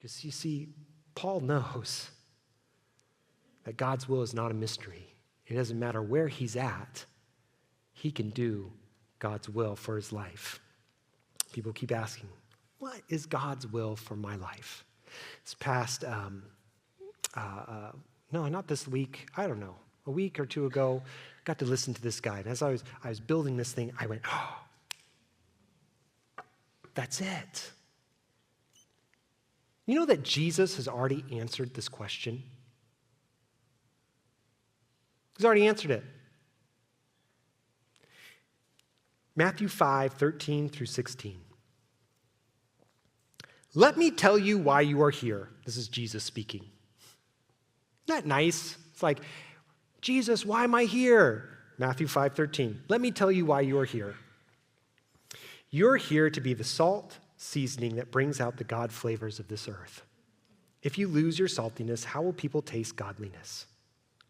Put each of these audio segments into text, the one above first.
Because you see, Paul knows that God's will is not a mystery. It doesn't matter where he's at, he can do God's will for his life. People keep asking, what is God's will for my life? This past, no, not this week, I don't know, a week or two ago, I got to listen to this guy. And as I was building this thing, I went, oh, that's it. You know that Jesus has already answered this question? He's already answered it. Matthew 5:13 through 16. Let me tell you why you are here. This is Jesus speaking. Isn't that nice? It's like, Jesus, why am I here? Matthew 5:13. Let me tell you why you are here. You're here to be the salt seasoning that brings out the God flavors of this earth. If you lose your saltiness, how will people taste godliness?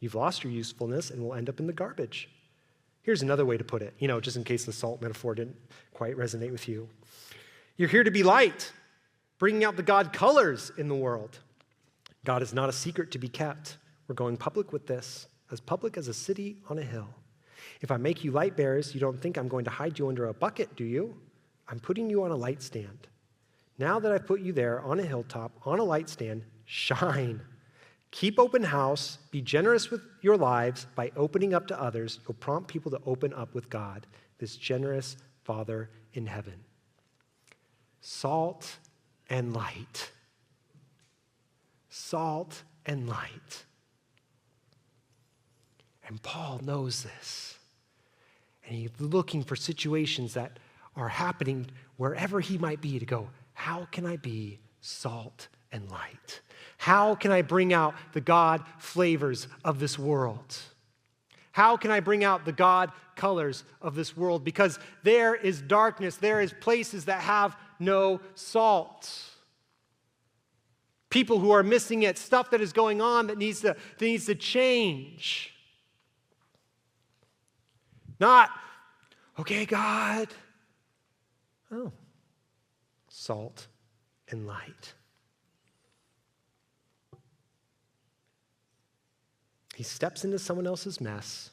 You've lost your usefulness and will end up in the garbage. Here's another way to put it, just in case the salt metaphor didn't quite resonate with you. You're here to be light, bringing out the God colors in the world. God is not a secret to be kept. We're going public with this, as public as a city on a hill. If I make you light bearers, you don't think I'm going to hide you under a bucket, do you? I'm putting you on a light stand. Now that I've put you there on a hilltop, on a light stand, shine. Keep open house. Be generous with your lives by opening up to others. You'll prompt people to open up with God, this generous Father in heaven. Salt and light. Salt and light. And Paul knows this. And he's looking for situations that are happening wherever he might be to go, how can I be salt and light? How can I bring out the God flavors of this world? How can I bring out the God colors of this world? Because there is darkness. There is places that have no salt. People who are missing it, stuff that is going on that needs to change. Not, okay, God. Oh, salt and light. He steps into someone else's mess.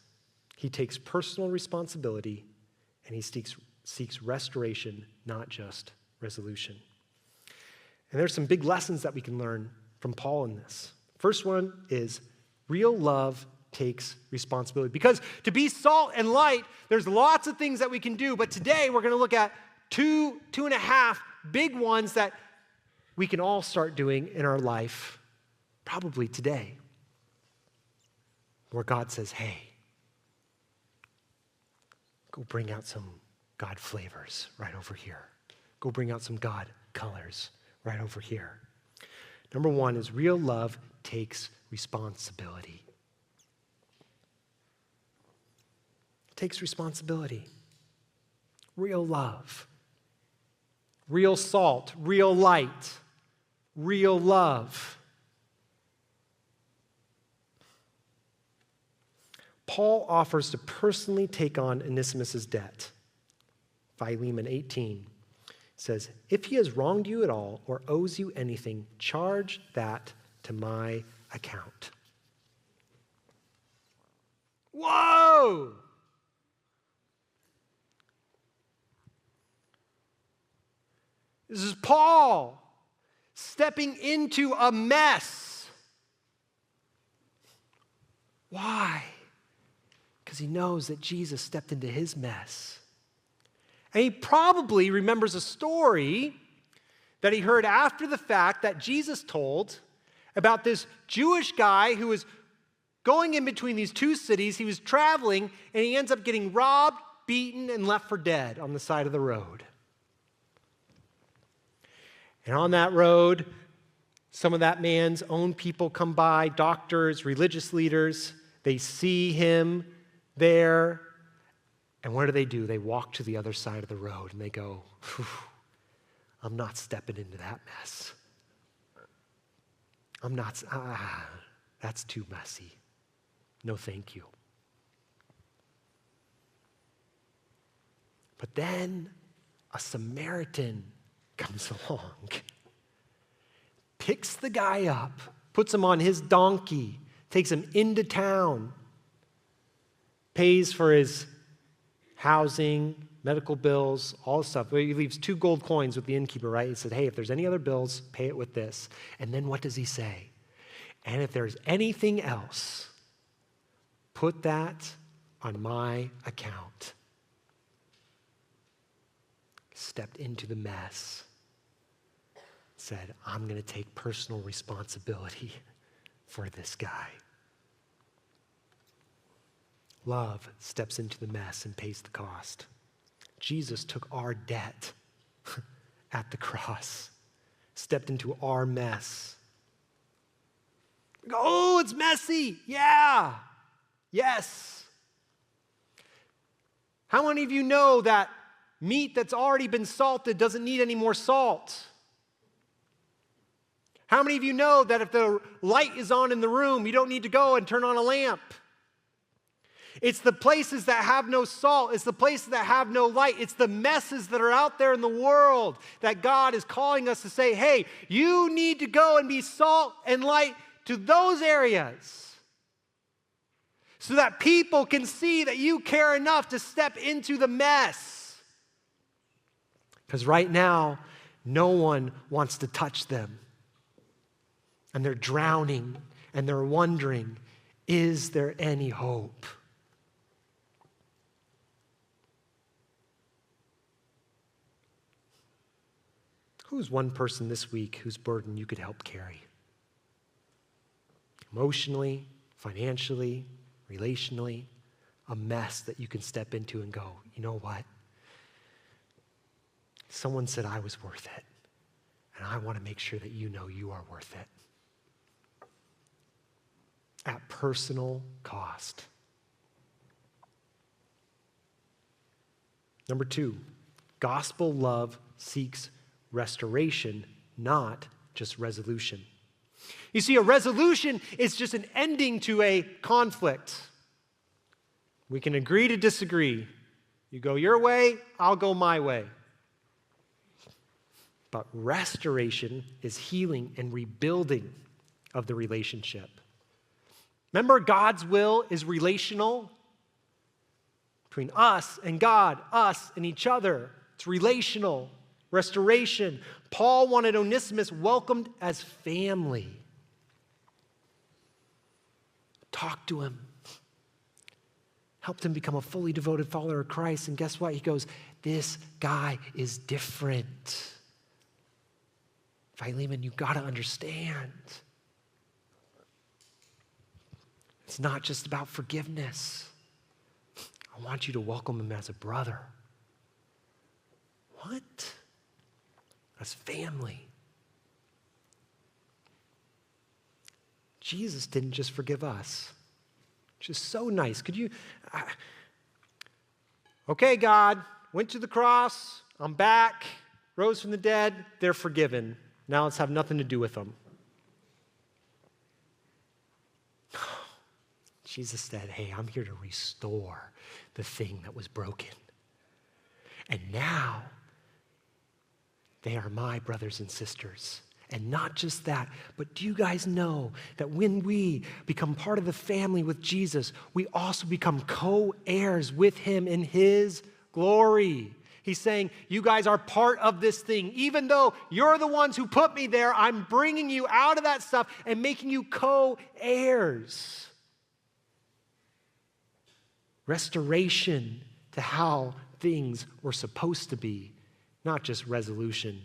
He takes personal responsibility, and he seeks restoration, not just resolution. And there's some big lessons that we can learn from Paul in this. First one is real love takes responsibility. Because to be salt and light, there's lots of things that we can do, but today we're going to look at two and a half big ones that we can all start doing in our life, probably today, where God says, hey, go bring out some God flavors right over here. Go bring out some God colors right over here. Number one is real love takes responsibility. It takes responsibility. Real love. Real salt. Real light. Real love. Paul offers to personally take on Onesimus' debt. Philemon 18 says, if he has wronged you at all or owes you anything, charge that to my account. Whoa! This is Paul stepping into a mess. Why? Because he knows that Jesus stepped into his mess. And he probably remembers a story that he heard after the fact that Jesus told about this Jewish guy who was going in between these two cities. He was traveling, and he ends up getting robbed, beaten, and left for dead on the side of the road. And on that road, some of that man's own people come by, doctors, religious leaders. They see him there. And what do? They walk to the other side of the road and they go, I'm not stepping into that mess. That's too messy. No, thank you. But then a Samaritan comes along, picks the guy up, puts him on his donkey, takes him into town, pays for his housing, medical bills, all this stuff. He leaves 2 gold coins with the innkeeper, right? He said, hey, if there's any other bills, pay it with this. And then what does he say? And if there's anything else, put that on my account. Stepped into the mess. Said, I'm going to take personal responsibility for this guy. Love steps into the mess and pays the cost. Jesus took our debt at the cross, stepped into our mess. We go, oh, it's messy. Yeah. Yes. How many of you know that meat that's already been salted doesn't need any more salt? How many of you know that if the light is on in the room, you don't need to go and turn on a lamp? It's the places that have no salt. It's the places that have no light. It's the messes that are out there in the world that God is calling us to say, hey, you need to go and be salt and light to those areas so that people can see that you care enough to step into the mess. Because right now, no one wants to touch them. And they're drowning and they're wondering, is there any hope? Who's one person this week whose burden you could help carry? Emotionally, financially, relationally, a mess that you can step into and go, you know what? Someone said I was worth it, and I want to make sure that you know you are worth it. At personal cost. Number 2, gospel love seeks restoration, not just resolution. You see, a resolution is just an ending to a conflict. We can agree to disagree. You go your way, I'll go my way. But restoration is healing and rebuilding of the relationship. Remember, God's will is relational between us and God, us and each other. It's relational. Restoration. Paul wanted Onesimus welcomed as family. Talked to him. Helped him become a fully devoted follower of Christ. And guess what? He goes, this guy is different. Philemon, you got to understand. It's not just about forgiveness. I want you to welcome him as a brother. What? As family. Jesus didn't just forgive us, which is so nice. Could you, okay, God, went to the cross, I'm back, rose from the dead, they're forgiven. Now let's have nothing to do with them. Jesus said, hey, I'm here to restore the thing that was broken. And now, they are my brothers and sisters. And not just that, but do you guys know that when we become part of the family with Jesus, we also become co-heirs with him in his glory? He's saying, you guys are part of this thing. Even though you're the ones who put me there, I'm bringing you out of that stuff and making you co-heirs. Restoration to how things were supposed to be, not just resolution